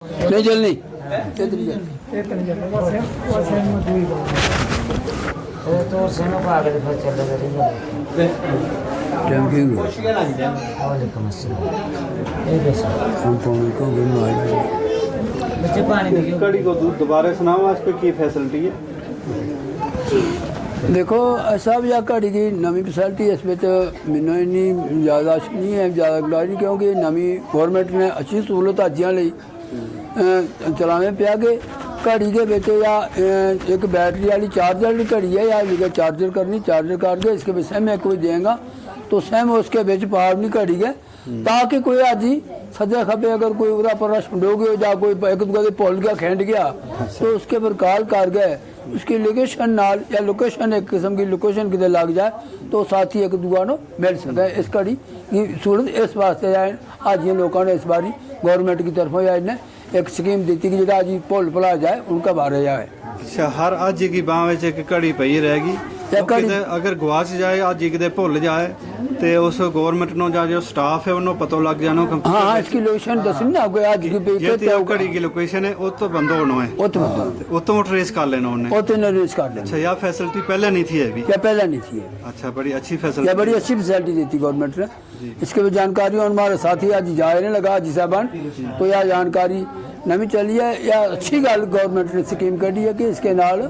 नहीं चलनी तो सेनो को आगे देखो चल रही है। थैंक यू वालेकुम अस्सलाम। ये कैसा हम पौने को भी मार बच्चे पानी दो। कड़ी को दूध दोबारा सुनाओ आज पे की फैसिलिटी है। देखो सब या घड़ी की नवी फैसिलिटी इस मैनू इन्नी ज़्यादा नहीं है ज़्यादा गलाई नहीं क्योंकि नवी गौरमेंट ने अच्छी सहूलत अजियां ਲਈ चलाने पिया कि घड़ी के बेच या एक बैटरी वाली चार्जर वाली घड़ी है या लिखा चार्जर करनी चार्जर करके इसके भी सैम एक कोई देगा तो सैम उसके बिच पावनी घड़ी है ताकि कोई आज ही सजा खपे अगर कोई उरा पर छुंडोगे या कोई एक दूसरे भुल गया खेंड गया तो उसके पर कॉल कर गए उसकी लोकेशन नाल या लोकेशन एक किस्म की लोकेशन कितने लग जाए तो साथी एक दूसरा नो मिल सकता है। इस घड़ी की सूरत इस वास्ते आए आज ये लोगों ने इस बारी गवर्नमेंट की तरफों या इन्हें एक स्कीम दी कि जो आज भुल भुला जाए उनका बारे जाए। अच्छा हर अज की बांह में एक घड़ी पई रहेगी अगर गवाच जाए अज किते भुल जाए तो उस गवर्नमेंट नो जा जो स्टाफ है उन्होंने पता लग जाना हाँ हाँ इसकी लोकेशन दसनी ना कोई आज की पे तो घड़ी की लोकेशन है वो तो बंद होना है वो तो ट्रेस कर लेना उन्हें वो तो ट्रेस कर लेना। अच्छा यह फैसिलिटी पहले नहीं थी अभी या पहले नहीं थी। अच्छा बड़ी अच्छी फैसिलिटी बड़ी अच्छी फैसिलिटी दी थी गवर्नमेंट ने। इसके भी जानकारी हमारे साथी आज जाने लगा हाजी साहबान तो यह जानकारी नवी चली है या अच्छी गल गवर्नमेंट ने स्कीम कढ़ी है कि इसके नाल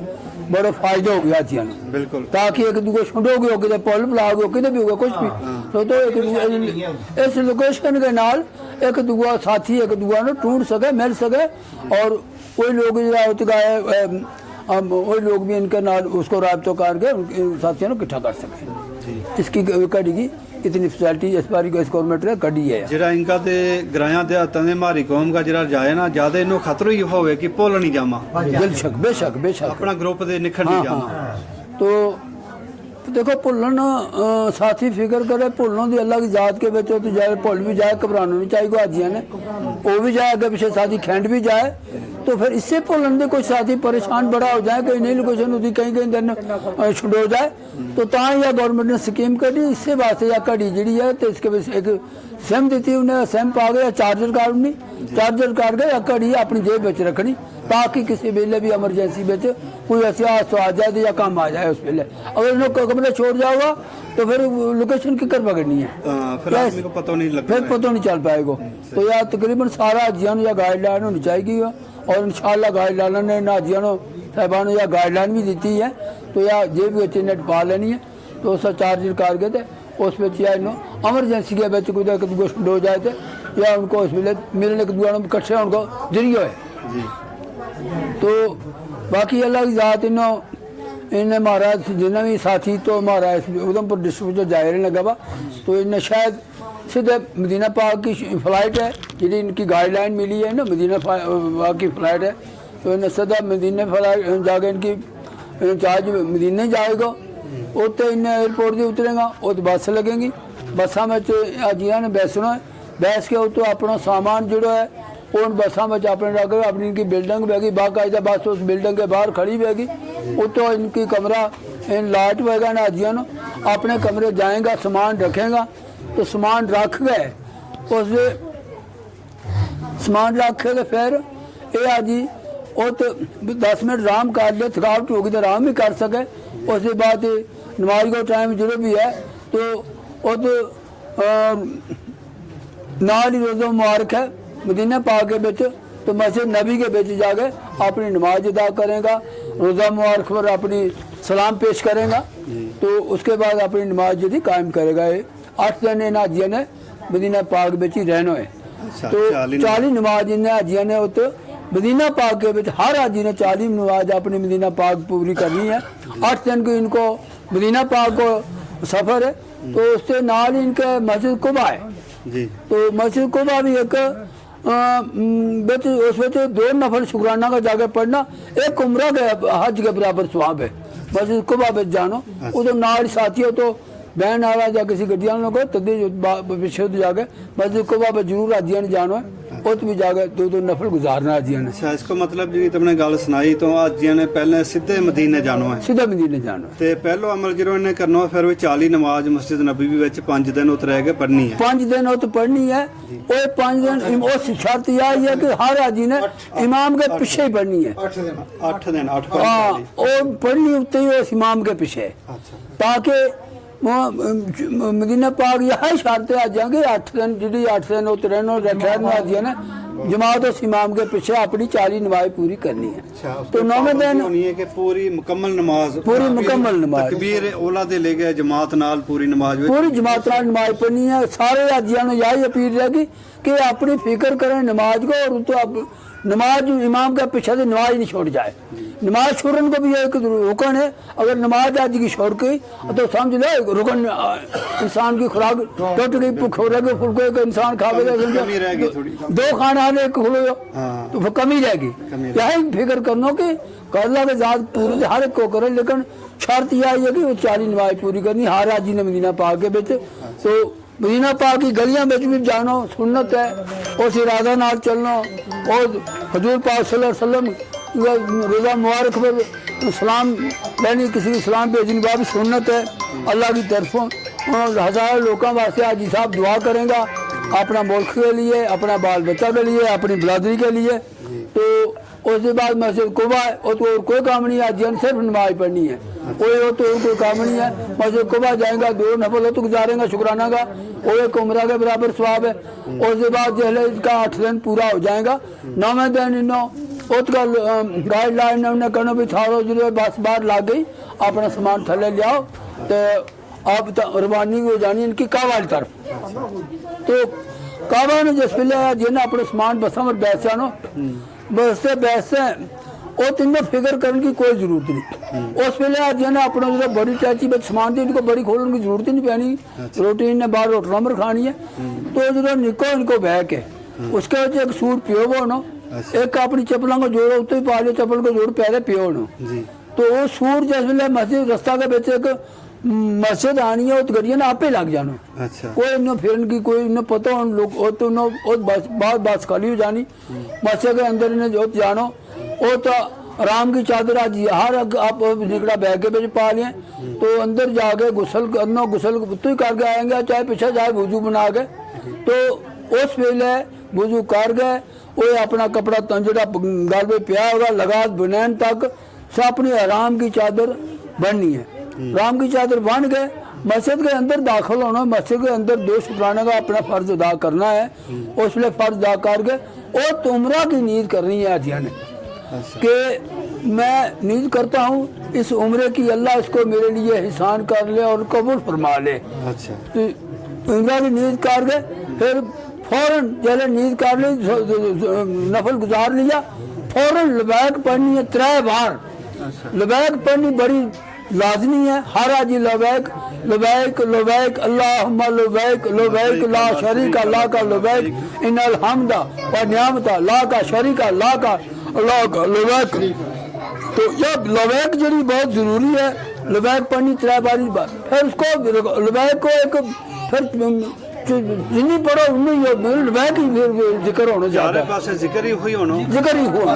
बड़ा फायदा हो गया हाजिया बिल्कुल ताकि एक दूसरे छुंडोगे हो कि पुल बुलाओगे हो कि भी होगा कुछ भी तो एक इस लोकेशन के नाल एक दूसरा साथी एक दूसरा नो ढूंढ सके मिल सके और कोई लोग जो वही लोग भी इनके नाल उसको राब्ता करके उनके साथियों को इकट्ठा कर सके। इसकी घड़ी की इतनी फैसिलिटी इस बारी इस गवर्नमेंट ने कढ़ी है जरा इनका ते ग्राया देहातां दे मारी कौम का जरा जाए ना ज्यादा इनो खतरो ही होवे कि भुल नहीं जामा बेशक बेशक बेशक अपना ग्रुप दे निखर नहीं जामा तो देखो भुलन साथी फिक्र करे भुलों की अलग जात के बच्चों तो जाए भुल भी जाए घबराना नहीं चाहिए हाजिया ने वो भी जाए अगर पीछे साथी खेंड भी जाए तो फिर इससे भुलन दे कोई साथी परेशान बड़ा हो जाए कहीं नहीं लोकेशन होती कहीं कहीं दिन छुड़ो जाए तो यह गवर्नमेंट ने स्कीम करी इससे वास्ते या घड़ी जी है तो इसके एक सिम दी उन्हें सिम पा गया चार्जर कार्ड चार्जर कार्ड या घड़ी अपनी जेब में रखनी ताकि किसी वेले भी एमरजेंसी में कोई ऐसी हादसा आ जाए या काम आ जाए उस वेले अगर इन्होंने कमरे छोड़ जाओगा तो फिर लोकेशन किकर पकड़नी है फिर आदमी को पता नहीं लगता फिर पता नहीं चल पाएगा। तो यह तकरीबन सारा हाजिया या गाइडलाइन होनी चाहिए और इंशाल्लाह गाइडलाइन ने हाजिया साहबान या गाइडलाइन भी दी है तो यह जेब बच्चे नेट पा लेनी है तो उसका चार्जर करके तो उस या एमरजेंसी के बच्चे कोई एक दूसरे हो जाए तो या उनको उस वे मिलने एक दूसरे इकट्ठे उनको जरिए है। तो बाकी अलग जात इन्हें महाराज जिन्हें भी साथी तो महाराज उधमपुर डिस्ट्रिक्ट जो जाए लगा वा तो इन्हें शायद सीधे मदीना पाक की फ़्लाइट है जी इनकी गाइडलाइन मिली है ना मदीना पाक की फ़्लाइट है तो इन्हें सीधा मदीने फ्लाइट जाके इनकी चार्ज मदीने जाएगा उत्ते इन्हें एयरपोर्ट से उतरेगा वो बस लगेगी बसा में अजिया ने बैसना है बैस के उतो अपना सामान जोड़ा है उन बसा में अपने रख अपनी इनकी बिल्डिंग बहेगी बाकायदा बस उस बिल्डिंग के बाहर खड़ी बहेगी उतो इनकी कमरा इन लाट बहेगा ना अजिया न अपने कमरे जाएगा सामान रखेगा तो सामान रख गए उस सामान रख के फिर ये आजी वो तो 10 मिनट आराम कर ले थकावट होगी तो आराम भी कर सके उसके बाद नमाज का टाइम जो भी है तो वो तो नाल ही रोज़ा मुबारक है मदीना पाक के बिच तो मस्जिद नबी के बिच जाके अपनी नमाज अदा करेगा रोज़ा मुबारक पर अपनी सलाम पेश करेगा तो उसके बाद अपनी नमाज जी कायम करेगा। ये 8 दिन इन हाजिया ने मदीना पाक बिच ही रहना है तो 40 नमाज इन हाजिया ने उतो मदीना पाक के बिच हर हाजी ने 40 नमाज अपनी मदीना पाक पूरी करनी है। 8 दिन को इनको मदीना पाक को सफ़र है तो उससे नाल इनके मस्जिद कुबा है जी तो मस्जिद कुबा भी एक उस 2 नफल शुक्राना का जाके पढ़ना एक उम्रा के हज के बराबर स्वाब है मस्जिद कुबा बिच जानो उधर नाल साथी हो तो बहन आला या किसी गड्डी वालों को तदे पिछे जाके मस्जिद कुबा पर जरूर हाजिया ने जानो है उत भी जाके दो नफल गुजारना हाजियों ने। अच्छा, इसको मतलब जी तुमने गल सुनाई तो हाजियां ने पहले सीधे मदीने जाना है सीधा मदीने जाना ते पहलो अमल जो इन्हें करना है, फिर भी 40 नमाज मस्जिद नबी विच 5 दिन उत रह के पढ़नी है। 5 दिन उत पढ़नी है। वो 5 दिन उस शर्त यह है कि हर हाजी ने इमाम के पीछे ही पढ़नी है। 8 दिन 8 हाँ, वो पढ़नी होती है उस इमाम के पीछे, ताकि मदीना पाक यह शर्त आ जाएंगे 8 दिन जी 8 दिन उत रहना ठहरना हाजिया ने जमात उस इमाम के पीछे अपनी 40 नमाज पूरी करनी है। तो 9वें दिन होनी है कि पूरी मुकम्मल नमाज, पूरी मुकम्मल नमाज तकबीर ओला दे ले गए जमात नाल पूरी नमाज विच पूरी जमात नाल नमाज पढ़नी है। सारे हाजिया ने यही अपील रहेगी कि अपनी फिक्र करें नमाज को, और तो नमाज इमाम के पीछे से नमाज नहीं छोड़ जाए। नमाज छोड़ने को भी एक रुकन है। अगर नमाज आज की छोड़ गई तो समझ लो रुकन इंसान की खुराक टूट गई, भूख हो रही फुलके का इंसान खावेगा, दो खाना एक खुलो तो फिर कमी रहेगी। यही फिक्र करना कि अल्लाह के जात पूरी हर एक को करे, लेकिन शर्त यह है कि वो 40 नमाज पूरी करनी हर हाजी ने मदीना पाक के बिच। तो मदीना पाक की गलियां में भी जानो सुन्नत है, उस इरादा नाल चलना, और हजूर पाक सल्लल्लाहु अलैहि वसल्लम रोज़ा मुबारक पर सलाम लेनी, किसी की सलाम भेजने का भी सुन्नत है अल्लाह की तरफों। हज़ारों लोगों वास्ते हाजी साहब दुआ करेंगे अपना मुल्क के लिए, अपना बाल बच्चा के लिए, अपनी बरादरी के लिए। तो उसके बाद मस्जिद कुबा है, वो तो और कोई काम नहीं है, हाजिया ने सिर्फ नमाज पढ़नी है, कोई काम नहीं है। मस्जिद कुबा जाएगा, 2 नफल हो तो गुजारेगा शुक्राना का, वो एक उम्रा के बराबर स्वाब है। उसके बाद जैसे इसका 8 दिन पूरा हो जाएगा, 9वें दिन इन्हों उसका गाइडलाइन उन्हें कहना भी थारो जो बस बाहर ला गई, अपना सामान थले लियाओ तो आप तो रवानी हो जानी इनकी काबा की तरफ। तो काबा ने जिस वेले जिन्हें अपने समान बसा में बैठ जानो, बसते बैठते वो तीनों फिक्र करने की कोई जरूरत नहीं। उस वेले जिन्हें अपना जो बड़ी टैची में समान थी इनको बड़ी खोलने की जरूरत ही नहीं पैनी। रोटी इन्हें बाहर रोटी नंबर खानी है, तो जो निको इनको बह के उसके वजह एक सूट पियो वो ना, एक अपनी चप्पलों को जोड़ो उत्ते पा लियो, चप्पल को जोड़ पैरे पियो ना। तो वो सूट जिस वेले मस्जिद रस्ता के बेच एक मस्जिद आनी है, तो गड्डियां आपे लग जाना। अच्छा, कोई इन्हें फिरन की कोई इन्हें पता हो लोग तो बाद बस खाली हो जानी। मस्जिद के अंदर इन्हें जो जानो वो तो आराम की चादर आज हर आप निकला बैग के बेच पा लिए, तो अंदर जाके गुसल करना, गुसल तो ही करके आएंगे, चाहे पीछे जाए वजू बना के। तो उस वेले वजू कर गए, वो अपना कपड़ा तंजड़ा गल पे पिया होगा लगा बनैन तक सब अपनी आराम की चादर बननी है। आराम की चादर बन गए, मस्जिद के अंदर दाखिल होना, मस्जिद के अंदर 2 शुक्राना का अपना फर्ज अदा करना है। उसमें फर्ज अदा करके और तुमरा की नीयत करनी है हाजिया ने कि मैं नीयत करता हूँ इस उम्र की अल्लाह इसको मेरे लिए एहसान कर ले और कबूल फरमा ले। अच्छा, तो उम्र की नीयत कर गए, फिर फौरन जैसे नीयत कर ली, नफल गुजार लिया, फौरन लबैक पढ़नी है 3 बार। लबैक पढ़नी बड़ी लाजमी है। हर हाजी लबैक लबैक लबैक अल्लाहुम्मा लबैक लबैक ला शरीका लक लबैक इन्नल हम्दा व निअमत लक शरीका लक अल्लाह का लबैक। तो ये लबैक जड़ी बहुत ज़रूरी है, लबैक पढ़नी 3 बारी बाद। फिर उसको लबैक को एक फिर जिन्नी पढ़ो उन्नी लबैक ही जिक्र होना चारे चाहिए, पासे जिक्र ही हुई होना, जिक्र ही हुआ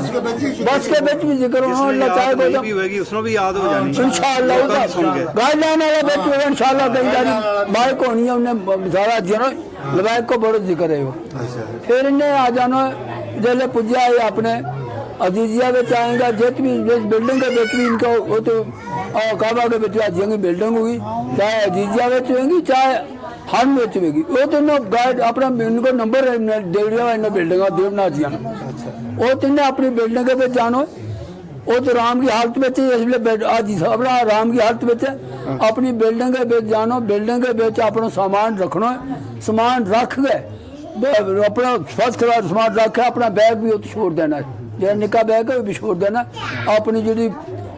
बस के बिच भी जिक्र होना। अल्लाह चाहे कोई भी होगी उसनो भी याद हो जानी इंशाअल्लाह गाइडलाइन वाला बिच होगा इंशाअल्लाह। कई सारी बाइक होनी है, उन्हें सारा जनो लबैक को बड़ा जिक्र है वो। फिर इन्हें आ जाना जैसे पुज्जा है अपने अजीजिया में आएगा, जित भी जिस बिल्डिंग के बिच भी इनका वो तो काबा के बिच अजिया बिल्डिंग होगी, चाहे अजीजिया में होगी चाहे हर में होगी, वो तीनों गाइड अपना इनको नंबर दे दिया इन बिल्डिंग देवना अजिया। वो तीनों अपनी बिल्डिंग के बिच जानो, वो तो राम की हालत में इसलिए आज अपना राम की हालत में अपनी बिल्डिंग के बिच जानो, बिल्डिंग के बिच अपना सामान रखना है, सामान रख गए अपना फर्स्ट क्लास सामान रख के अपना बैग भी उत छोड़ देना है, जो निका बैग है वो भी छोड़ देना। अपनी जी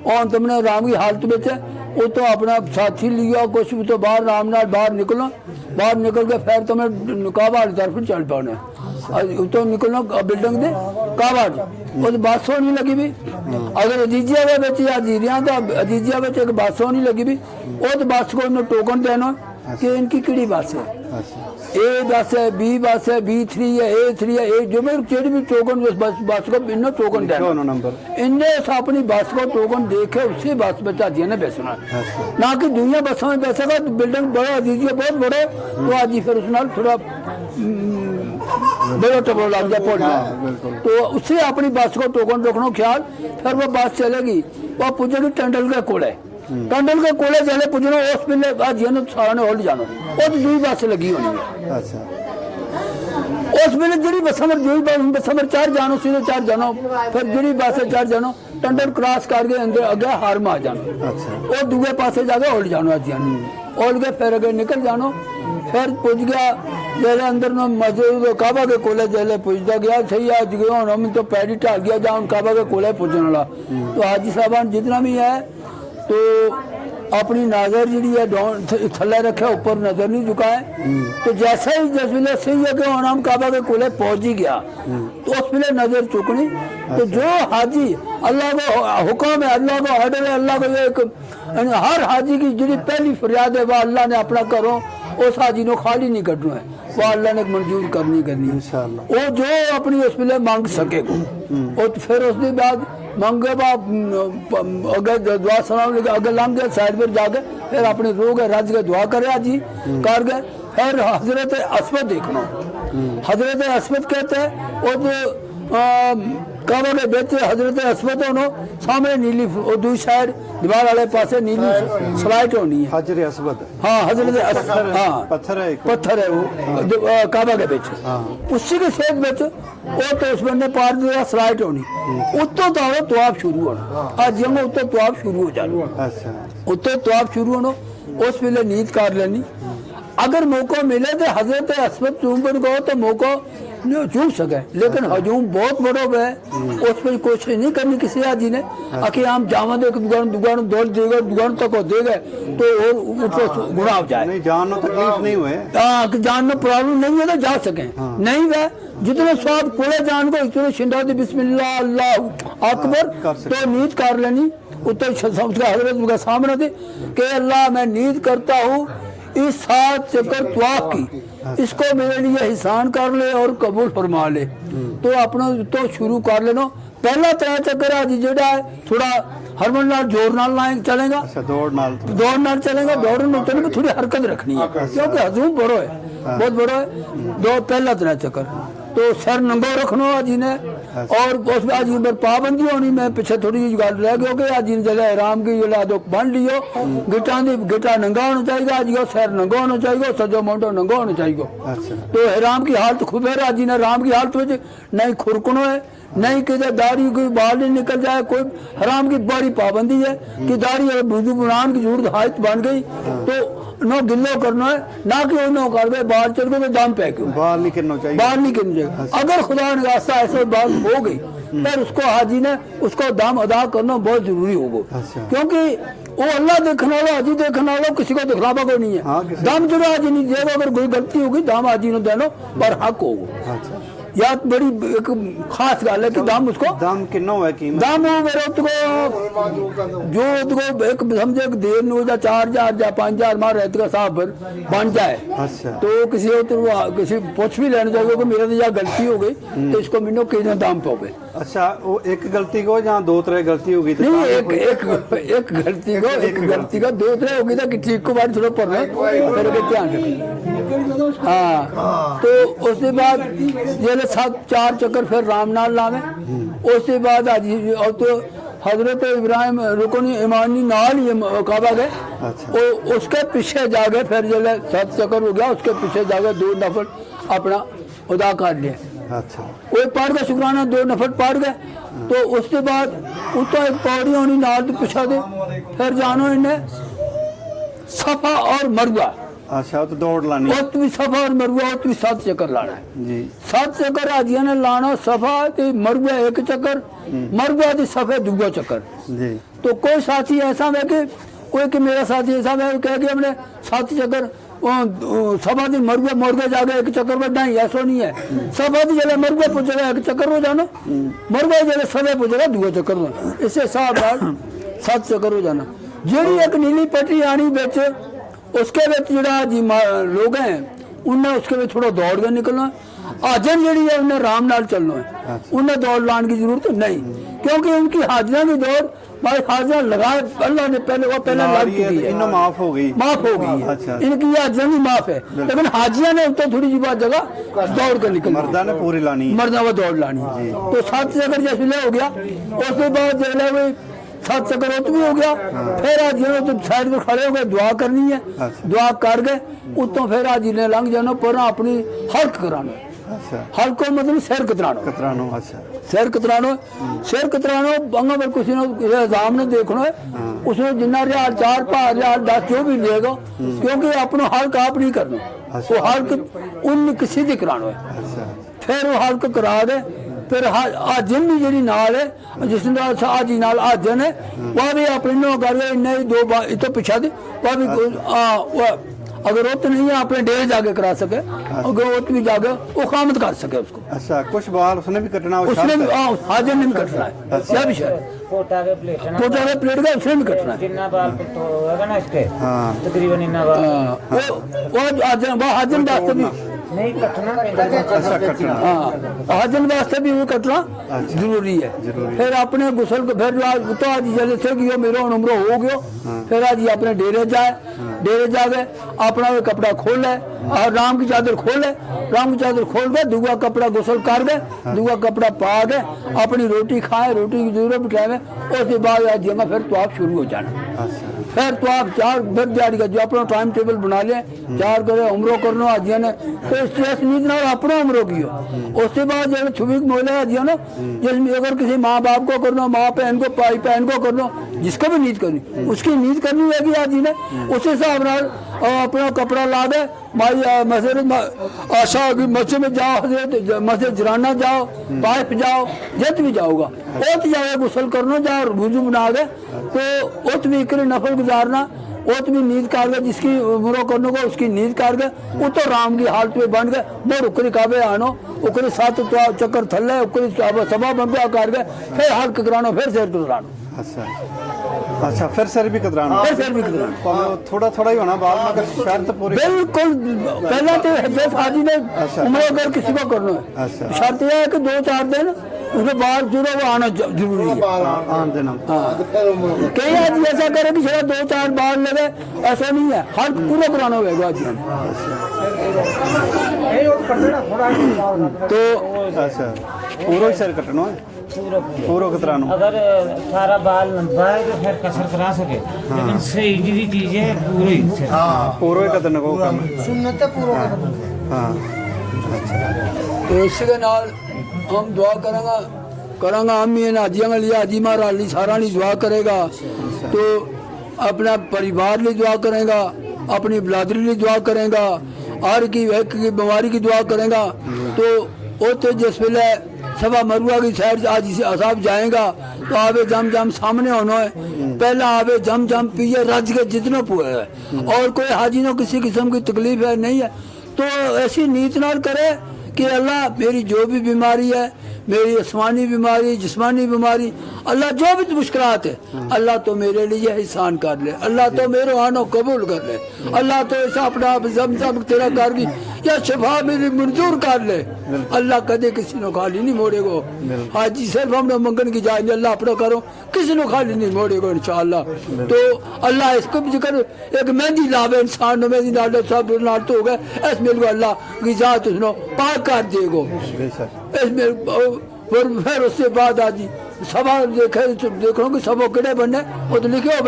और तुमने राम की हालत में वो तो अपना साथी लिया कुछ भी, तो बाहर आराम नाल बाहर निकलो, बाहर निकल के फिर तुम्हें काबा वाली तरफ चल पाना, तो निकलना बिल्डिंग दे काबा वो तो बस होनी लगी भी। अगर अजीजिया के बच्चे अजीरिया तो अजीजिया एक बस होनी लगी भी, वो तो बस को टोकन देना कि इनकी किड़ी बस है, ए बस है, बी बस है, B3 है, A3 है, जो मैं जेडी भी टोकन बस को इन्हों टोकन देना नंबर इन्हें अपनी बस को टोकन देखे उसी बस में चाहती ने बेचना ना कि दुनिया बसों में बेचेगा। बिल्डिंग बड़ा अजीज है, बहुत बड़े, तो आज ही फिर उस नाल थोड़ा बड़ा टबो लग गया पड़ना। तो उससे अपनी बस को टोकन रखना ख्याल, फिर वो बस चलेगी, वो पूछेगी टंडल के कोले, टंडल के कोले चले पूछना उस पिले आज ये सारा ने होल्ड जाना, वो तो दूसरी बस लगी होनी है। उस वेले जी बस बस में 4 जानो, सीधे 4 जानो, फिर जी बस 4 जानो टंडल क्रॉस करके अंदर अगे हार में आ जानो, और दूसरे पासे जाके होल्ड जानो, आज होल्ड के फिर अगे निकल जानो। फिर पुज गया जेले अंदर न मस्जिद काबा के कोले जेले पुजदा गया सही आज गया हूँ हम तो पैरी ढाल गया जहाँ काबा के कोले पुजने वाला। तो हाजी साहबान जितना भी है तो अपनी नजर जी है थले रखे, ऊपर नजर नहीं झुकाए। तो जैसा ही जिस वेले सही है कि हम काबा के कोले पहुंच ही गया तो उस वेले नजर चुकनी। तो जो हाजी अल्लाह को हुक्म है, अल्लाह को ऑर्डर है, अल्लाह को एक हर हाजी की जी पहली फरियाद है वह अल्लाह ने अपना करो, उस हाजी को खाली नहीं करना है, वह अल्लाह ने मंजूर करनी है इंशाअल्लाह। वो जो अपनी उस वेले मांग सके और फिर उसके बाद मंगे अगर दुआ सलाम अगर लंघ गए साइड पर जाके फिर अपने रो गए रज के दुआ करे जी कर गए। फिर हजरत अस्वद देखना, हजरत अस्वद कहते हैं और काबा के बेच हजरत अस्वद होनो सामने नीली और दूसरी साइड दीवार वाले पासे नीली स्लाइट होनी है। हजरत अस्वद, हाँ हजरत अस्वद, हाँ पत्थर है वो काबा के बेच, उसी के सेहत बेच वो तो उस बंदे पार दिया स्लाइट होनी, उत्तो तो तवाफ शुरू होना, आज जंग उत्तो तवाफ शुरू हो जाना, उत्तो तवाफ शुरू होना, उस वेले नींद कर लेनी। अगर मौका मिले तो हजरत अस्वद चूम पर गो तो मौका चूम सके, लेकिन हजूम बहुत बड़ा है, उस पर कोशिश नहीं करनी किसी आदमी ने आखिर हम जावा दे दुकान दौड़ देगा दुकान तक देगा तो और गुनाह हो जाए। जान में तकलीफ नहीं हुए, हाँ जान में प्रॉब्लम नहीं है तो जा सके नहीं वह जितने स्वाद पूरे जान को इतने शिंदा दी बिस्मिल्लाह अल्लाह अकबर तो नींद कर लेनी। उत्तर हजरत के सामने थे कि अल्लाह मैं नींद करता हूँ इस 7 चक्कर तवाफ की, इसको मेरे लिए एहसान कर ले और कबूल फरमा ले। तो अपना तो शुरू कर लेना, पहला 3 चक्कर आज जेड़ा है थोड़ा हरमन नाल जोर नाल लाए चलेगा, दौड़ नाल चलेगा, दौड़न उतने में थोड़ी हरकत रखनी है क्योंकि हजूम बड़ो है, बहुत बड़ो है। दो पहला 3 चक्कर तो सर नंगो रखना आज ने, और उस आज पर पाबंदी होनी। मैं पीछे थोड़ी जी गल रह गई कि आज जगह आराम की जला दो बन लियो, गिटा गिटा नंगा होना चाहिए, आज सर नंगा होना चाहिए, सजो मोटो नंगा होना चाहिए। तो हराम की हालत खूब है, आज ने हराम की हालत में नहीं खुरकनो है, नहीं कि दाढ़ी कोई बाहर नहीं निकल जाए, कोई हराम की बड़ी पाबंदी है कि दाढ़ी अगर बुजुर्ग बनाने की जरूरत हालत बन गई तो नो गिल्लो करना है, ना कि उन्होंने कर दे बाहर चल गए तो दाम पे क्यों बाहर नहीं करना चाहिए, बाहर नहीं करना चाहिए। अगर खुदा ने रास्ता ऐसे बात हो गई फिर उसको हाजी ने उसको दाम अदा करना बहुत जरूरी होगा, क्योंकि वो अल्लाह देखने वाला हाजी देखने वाला किसी को दिखलावा कोई नहीं है। दाम जो हाजी नहीं देगा, अगर कोई गलती होगी दाम हाजी ने देना पर हक होगा। या बड़ी एक खास गल है कि दाम उसको दाम कितना है कीमत दाम वो मेरे उसको जो उसको एक समझे देर नु या 4000 या 5000 मार रहते का साहब बन जाए। अच्छा। तो किसी तो किसी पूछ भी लेना चाहिए कि मेरे या गलती हो गई तो इसको मिनो कितना दाम पाओगे। अच्छा वो एक गलती को या 2-3 गलती होगी तो नहीं एक गलती का 2-3 होगी तो ठीक को बार थोड़ा पढ़ना फिर ध्यान रखना। हाँ तो उसके बाद ये 7-4 चक्कर फिर रामनाल लावे, उसके बाद और तो हजरत इब्राहिम रुकनी ईमानी नाल ही काबा गए। अच्छा। उसके पीछे जाके फिर जो 7 चक्कर हो गया उसके पीछे जाके 2 नफल अपना उदा कर लिया। अच्छा। वो पढ़ गए शुक्राना 2 नफल पढ़ गए तो उसके बाद उतो एक पौड़ी होनी नाल तो पीछा दे फिर जानो इन्हें सफा और मरवा। अच्छा तो दौड़ लानी और भी सफा और मरवा और भी 7 चक्कर लाना है जी। 7 चक्कर हाजिया ने लाना सफा ते मरवा 1 चक्कर मरवा ते सफे 2 चक्कर जी। तो कोई साथी ऐसा है कि कोई कि मेरा साथी ऐसा है कह के हमने 7 चक्कर सफा दी मरवा मोड़ के जाके 1 चक्कर में नहीं ऐसा नहीं है। सफा दी जगह मरवा पूछेगा 1 चक्कर हो जाना, मरवा जगह सफे पूछेगा 2 चक्कर में, इससे 7 चक्कर हो जाना। जेड़ी एक नीली पट्टी आनी बेच उसके जरा जी लोग हैं उन्हें उसके में थोड़ा दौड़ के निकलना है। हाजन जी है उन्हें आराम नाल चलना है, उन्हें दौड़ लाने की जरूरत नहीं, क्योंकि उनकी हाजरा की दौड़ भाई हाजरा लगा अल्लाह ने पहले वो पहले लग चुकी है, इन्हों माफ हो गई है। अच्छा। इनकी हाजरा भी माफ है, लेकिन हाजिया ने तो थोड़ी जी बात जगह दौड़ कर निकलना, मर्दा ने पूरी लानी है। मर्दा वो दौड़ लानी है। तो 7 चक्कर जैसे हो गया, उसके बाद जो है वो 7 चक्कर उत भी हो गया। फिर आज तो साइड पर खड़े हो गए, दुआ करनी है, दुआ कर गए उतों फिर आज ने लंघ जाना पर अपनी हल्क कराना। अच्छा, हल्को मतलब सिर कतरानो, कतरानो। अच्छा, सिर कतरानो, सिर कतरानो अंगा पर किसी ने इल्जाम ने देखना है, उसने जिन्ना रियाल 4 5 रियाल 10 जो भी लेगा, क्योंकि अपना हल्क आप नहीं करना, वो हल्क उन किसी दी कराना है। अच्छा, फिर वो हल्क करा दे, फिर आजन भी जी नाल है, जिसने आजी नाल आजन है वह भी अपने नो कर इन्हें 2 बार इतो पिछा दे, वह भी अगर वो तो नहीं है अपने डेरे जाके करा सके, अगर वो भी जाके वो कामत कर सके उसको। अच्छा, कुछ बाल उसने भी कटना, उसने भी हाजन ने भी कटना है, क्या विषय कोटा के प्लेट है ना, कोटा के प्लेट का उसने भी कटना है। जितना बाल तो होगा ना इसके, हाँ, तकरीबन इतना बाल वो हाजन वास्ते भी नहीं कटना। अच्छा, कटना। हाँ, हाजन वास्ते भी वो कटना जरूरी है। फिर अपने गुसल को फिर तो आज जल्द से कि मेरा उम्र हो गयो, फिर आज अपने डेरे जाए, डेरे जाके अपना वो कपड़ा खोल है और राम की चादर खोल है, राम की चादर खोल के दूसरा कपड़ा गुसल कर दे, दूसरा कपड़ा पा के अपनी रोटी खाए, रोटी की जरूरत बिठाए, उसके बाद आज जगह फिर तो आप शुरू हो जाना। फिर तो आप 4 फिर दिहाड़ी का जो अपना टाइम टेबल बना ले, 4 करे उम्रों करना आजिया ने, तो स्ट्रेस नींद ना अपना उम्रों की हो। उसके बाद जो छुपी मोले आजिया ना, जिसमें अगर किसी माँ बाप को करना, माँ बहन को, भाई बहन को करना, जिसको भी नींद करनी उसकी नींद करनी होगी आज ने, उस हिसाब नाल अपना कपड़ा ला दे, माई मस्जिद आशा होगी, मस्जिद में जाओ, मस्जिद जराना जाओ, पाइप जाओ, जत भी जाओगा उत जाए गुसल करना, जाओ वुजू बना के तो उत भी एक नफल गुजारना, उत भी नींद कर गए, जिसकी उम्र करने को उसकी नींद कर गए, वो तो राम की हालत में बन गए, मोर उकरी काबे आनो, उकरी 7 चक्कर थल्ले, उकरी सभा बंबे कर गए, फिर हल्क करानो, फिर सिर कतरानो। अच्छा, अच्छा, फिर सर भी कतराना, फिर सिर भी कतरानो, थोड़ा थोड़ा ही होना बाल, मगर शर्त पूरी बिल्कुल। पहले तो हजरत हाजी ने उम्र अगर किसी को करना है, शर्त यह है कि 2-4 दिन उसके बाद जो है वो आना जरूरी है, आन देना। कई आदमी ऐसा करे कि शायद 2-4 बार लगे, ऐसा नहीं है, हर पूरा कराना होगा आज। तो अच्छा, पूरा ही सर कटना है, पूरा कतरानो। अगर सारा बाल लंबा है तो फिर कसर करा सके, लेकिन सही जी चीज है पूरी पूरा ही कतरने को काम सुन्नत है पूरा। हाँ, तो इसके नाल हम दुआ करेंगे करेंगे, हम ये हाजियों के लिए, हाजी महाराज लिए, सारा लिए दुआ करेगा, तो अपना परिवार लिए दुआ करेगा, अपनी बिरादरी लिए दुआ करेगा, हर की बीमारी की दुआ करेगा। तो वो जिस वेले सभा मरुआ की साइड आज साहब जाएगा तो आवे जम जम सामने होना है, पहला आवे जम जम पिए रज के जितना पुए है, और कोई हाजी ने किसी किस्म की तकलीफ है नहीं है, तो ऐसी नीयत नाल करे कि अल्लाह मेरी जो भी बीमारी है, मेरी आसमानी बीमारी, जिस्मानी बीमारी, अल्लाह जो भी मुश्किलात है, अल्लाह तो मेरे लिए एहसान कर ले, अल्लाह तो मेरे आनो कबूल कर ले, अल्लाह तो ऐसा अपना जम तेरा कर भी या शफा मेरी मंजूर कर ले, अल्लाह कदे किसी ने खाली नहीं मोड़ेगो। हाजी सिर्फ हमने मंगन की जाए, अल्लाह अपना करो, किसी ने खाली नहीं मोड़ेगो इंशाअल्लाह। तो अल्लाह इसको भी जिक्र एक मेहंदी लावे इंसान ने, मेहंदी लाल सब नाल तो हो गए, ऐसे मेरे को अल्लाह की जात उसनो पाक कर देगो। फिर उससे बाद आज सभा देखे देखो कि सभा किड़े बनने, वो तो लिखे हो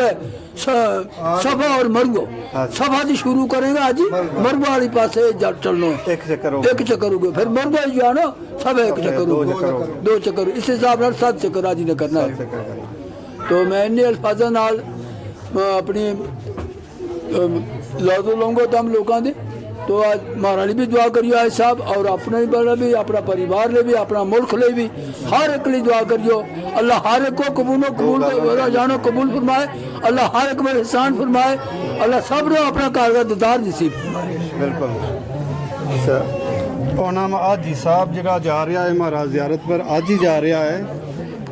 सभा और मरुओ, सभा जी शुरू करेंगे आज मरुआ वाली पास चलना है, एक चक्कर हो गए, फिर मरुआ जानो सब एक चक्कर हो गए, 2 चक्कर, इस हिसाब से 7 चक्कर आज ने करना है। तो मैं इन अल्फाजा नाल अपनी लाजो लूँगा तो हम लोगों दे, तो आज महारानी भी दुआ करियो आज साहब, और अपने भी, अपना परिवार ले भी, अपना मुल्क ले भी, हर एक लिए दुआ करियो, अल्लाह हर एक को कबूल जानो कबूल फरमाए, अल्लाह हर एक पर एहसान फरमाए, अल्लाह सब ने अपना कारगर ददार नसीब फरमाए। बिल्कुल। अच्छा, नाम हाजी साहब जरा जा रहा है महाराज जियारत पर, आज ही जा रहा है,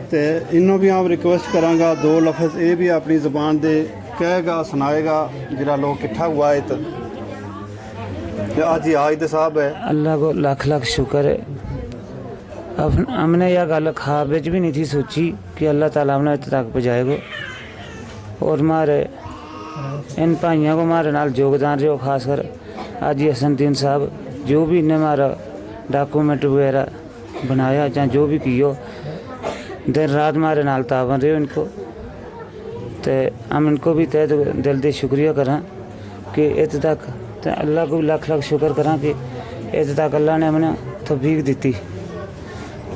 तो इन्हों भी आप रिक्वेस्ट करांगा 2 लफ्ज़ ये भी अपनी ज़बान दे कहेगा, सुनाएगा, जरा लोग इकट्ठा हुआ है तो ਤੇ ਅੱਜ आज दे साहब है अल्लाह को लाख लाख शुक्र है। अब हमने यह गल ख्वाब में भी नहीं थी सोची कि अल्लाह ताला हमने इतने तक पहुँचाएगा। और हमारे इन भाइयों को हमारे नाल योगदान रहे हो, खासकर आज हसनदीन साहब जो भी इन्हें हमारा डॉक्यूमेंट वगैरह बनाया चाहे जो भी किया, दिन रात हमारे नाल तावन रहे हो इनको। तो हम इनको भी तय दिल से शुक्रिया करा कि इतने तक तो अल्लाह को भी लाख लाख शुक्र करा कि इतने तक अल्लाह ने हमें तौफीक दी।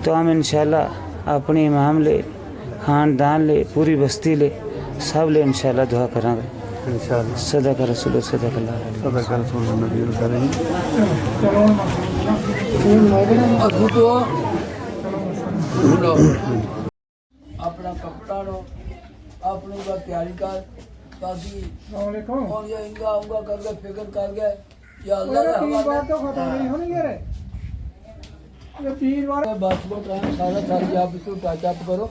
तो हम इंशाल्लाह अपने इमाम ले, खानदान ले, पूरी बस्ती ले, सब ले इंशाल्लाह दुआ करांगे। इंशाल्लाह सदका रसूल सदका सदका रसूल नबी करें। अपना कपड़ा लो, अपनी का तैयारी कर, ताकि और ये इनका उनका करके फिक्र कर गए या अल्लाह के हवाले तो खत्म नहीं होने गे रे। ये 3 बार बस को टाइम सारा सारी आप इसको टच अप करो,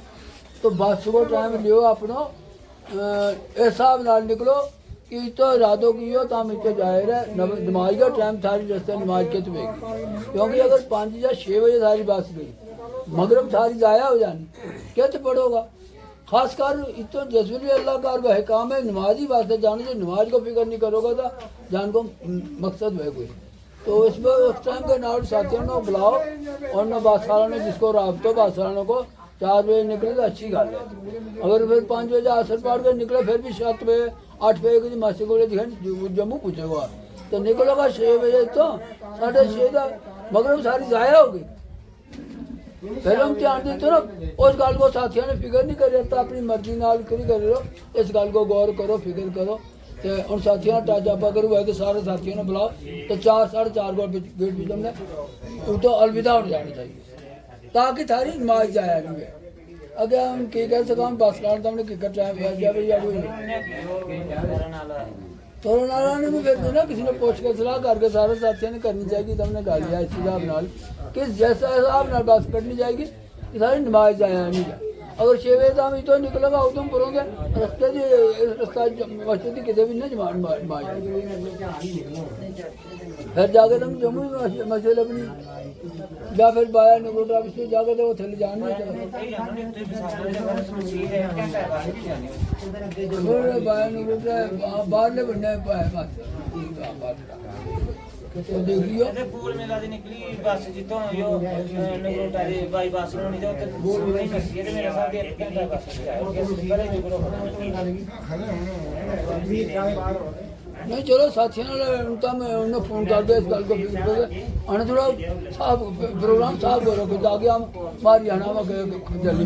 तो बस को टाइम लियो अपनो हिसाब नाल निकलो कि तो इरादो कियो ताम इतो जाहिर है नमाज का टाइम सारी रस्ते नमाज के तुएगी, क्योंकि अगर 5 या 6 बजे सारी बस गई मगरब सारी जाया हो जानी क्या तो पढ़ोगा। खासकर इतो जसवी अल्लाह का है काम है नमाज ही वास्ते जानो, जो नमाज को फिक्र नहीं करोगा तो जान को मकसद है कोई। तो इसमें उस टाइम के नाल साथियों को बुलाओ और न बास वालों ने जिसको राबतो बास वालों को 4 बजे निकले तो अच्छी गल है। अगर फिर 5 बजे असर पढ़ के निकले फिर भी 7 बजे 8 बजे की मासी को जम्मू पूछेगा तो निकलेगा 6 बजे तो 6:30 तक मगरब सारी जाया होगी। फिर हम ध्यान देते ना उस गल को साथियों ने फिक्र नहीं कर रहा, अपनी मर्जी नाल करी कर रहे हो, इस गल को गौर करो फिक्र करो। तो उन साथियों टच अप अगर हुआ तो सारे साथियों ने बुलाओ तो 4 साढ़े 4 को गेट भी तुमने तो अलविदा हो जाना चाहिए ताकि थारी नमाज जाया नहीं है। अगर हम की कह सका बस लाने तो हमने किकर टाइम तो नाला ने भी फिर ना किसी ने पूछ के सलाह करके सारे साथियों ने करनी चाहिए। तुमने गल लिया इस हिसाब नाल कि जैसा हिसाब नाल बस कटनी जाएगी कि सारी नमाज जाया नहीं जाए। अगर 6 बजे तक तो निकलेगा उधम करोगे रस्ते रस्ता मस्जिद की किसी भी ना नमाज फिर जाके तुम जम्मू मस्जिद अपनी या फिर बाया निकोटा भी जाके तो वो थले जान नहीं बाया निकोटा बाहरले बनने पाए तो देख लियो पूल मेला दी निकली बस जितो यो नगरोटा दी बाई बस नहीं तो पूल नहीं फसी है मेरे साथ 1 घंटा बस करे निकलो नहीं। चलो साथियों उनका मैं उन्हें फोन कर दिया इस गल को आने थोड़ा साफ प्रोग्राम साफ करो कि जाके हम मारी आना जल्दी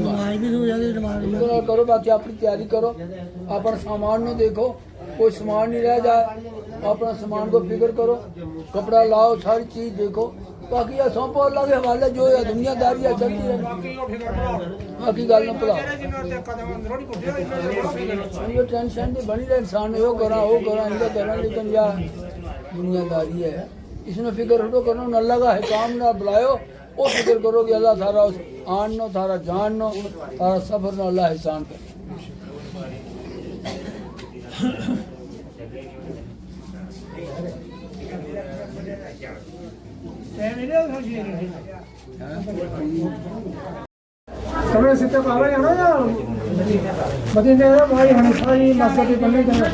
मार करो। बाकी अपनी तैयारी करो, अपना सामान न देखो कोई सामान नहीं रह जाए, अपना सामान को फिक्र करो, कपड़ा लाओ सारी चीज़ देखो। बाकी यह सौंपो अल्लाह के हवाले जो है दुनियादारी है चलती है बाकी गल न भुलाओ। ये टेंशन तो बनी रहे इंसान वो करा इनका करा, लेकिन यह दुनियादारी है इसमें फिक्र हटो करो न अल्लाह का हिकाम ना बुलाओ वो फिक्र करो कि अल्लाह थारा आन नो थारा जान नो थारा सफर नो अल्लाह एहसान करे। कमरे से तो बाबा जाना ना मदीने में भाई हम सारी मस्जिद बनने जाना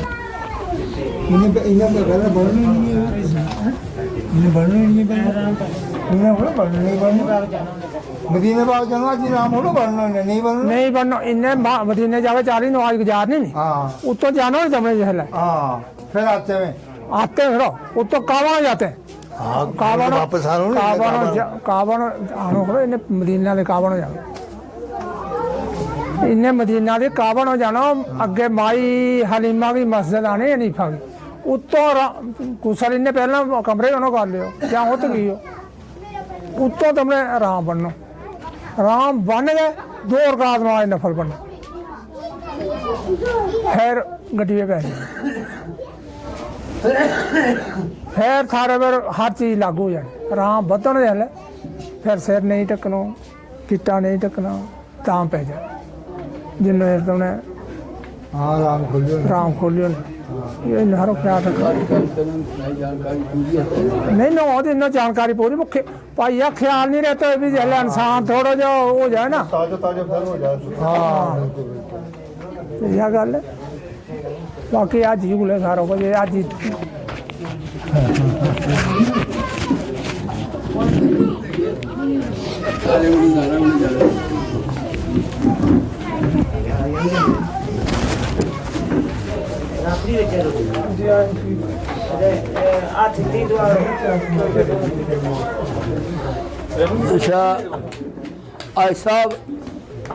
इन्हें तो घर बनने नहीं है, इन्हें बनने नहीं मदीने बाग जाना जी नाम हो बनना नहीं बनना इन्हें मदीने जाके 4 नमाज गुजारनी नहीं। हाँ उत्तो जाना नहीं समझ है। हाँ फिर आते हैं फिर उत्तो काबा जाते हैं काबा वापस आनो इन्हें मदीना के काबा जाना इन्हें मदीना के काबा जाना अगे माई हलीमा की मस्जिद आनी हनीफा की उत्तों कुसर इन्हें पहला कमरे उन्होंने कर लियो या उत गई उत्तों तुमने आराम बनना आराम बन गए 2 रकात नमाज नफल बनना फिर गड्डिए पैसे फिर थारे पर हर चीज़ लागू हो जाए आराम बदन जाए फिर सिर नहीं ढकना किट्टा नहीं ढकना तां पै जाए जिन्हें तुमने हाँ राम खोलियो राम खोलियो ये नारो ख्याल रखो नहीं ना हो इतना जानकारी पूरी मुख्य भाई यह ख्याल नहीं रहता है भी जैसे इंसान थोड़ा जो हो जाए ना ताजा ताजा फल हो जाए हाँ तो यह गल है बाकी आज ही गुले सारों को ये आज ही अच्छा आज साहब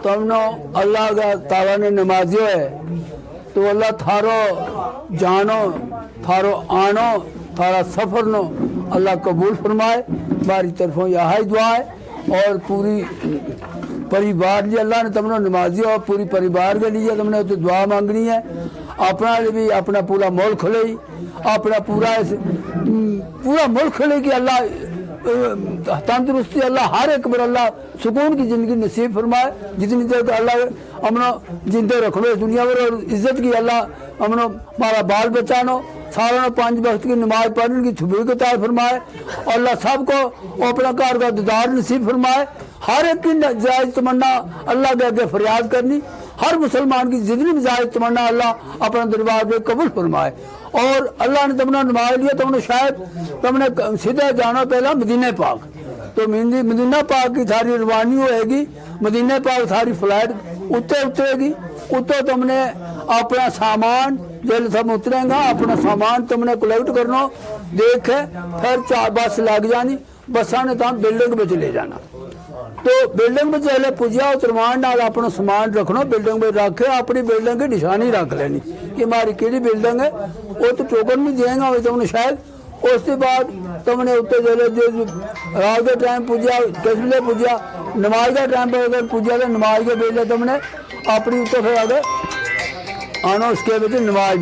तुमने अल्लाह का ताला ने नमाजियो है तो अल्लाह थारो जानो थारो आनो थारा सफर नो अल्लाह कबूल फरमाए। हमारी तरफों यह दुआ है और पूरी परिवार लिए अल्लाह ने तुमने नमाजी और पूरी परिवार के लिए तुमने तो दुआ मांगनी है। अपना लिए भी अपना पूरा मुल्क खुले अपना पूरा मुल्क खुले कि अल्लाह तंदुरुस्ती अल्लाह हर एक बार अल्लाह सुकून की ज़िंदगी नसीब फरमाए। जितनी देर तक अल्लाह अमनो जिंदे रखो इस दुनिया पर और इज्जत की अल्लाह अमनो हमारा बाल बचानो सारा 5 वक्त की नमाज पढ़ने की तौफीक अता फरमाए। अल्लाह सबको अपना घर का दीदार नसीब फरमाए। हर एक की जायज़ तमन्ना अल्लाह के आगे फरियाद करनी हर मुसलमान की जितनी भी जायज़ तमन्ना अल्लाह अपना दरबार में कबूल फरमाए। और अल्लाह ने तुमने नमाज लिया तुमने शायद तुमने सीधा जाना पहला मदीने पाक तो मदीना पाक की थारी रवानी होएगी। मदीने पाक थारी फ्लाइट उतरेगी उतो तुमने अपना सामान जब सब उतरेगा अपना सामान तुमने कलेक्ट करना देख फिर 4 बस लग जानी बसा ने तुम बिल्डिंग में ले जाना तो बिल्डिंग में जल्द पुजा उतरवान नाल अपना सामान रखना बिल्डिंग में रख के अपनी बिल्डिंग की निशानी रख लेनी कि हमारी केड़ी बिल्डिंग है वो तो टोकन भी देगा तुमने शायद उसके बाद तुमने उत्ते जो रात के टाइम पूजा किस वे पूजा नमाज का टाइम पर अगर पूजा तो नमाज के वेले तुमने अपनी उत्ते फिर आगे आना उसके नमाज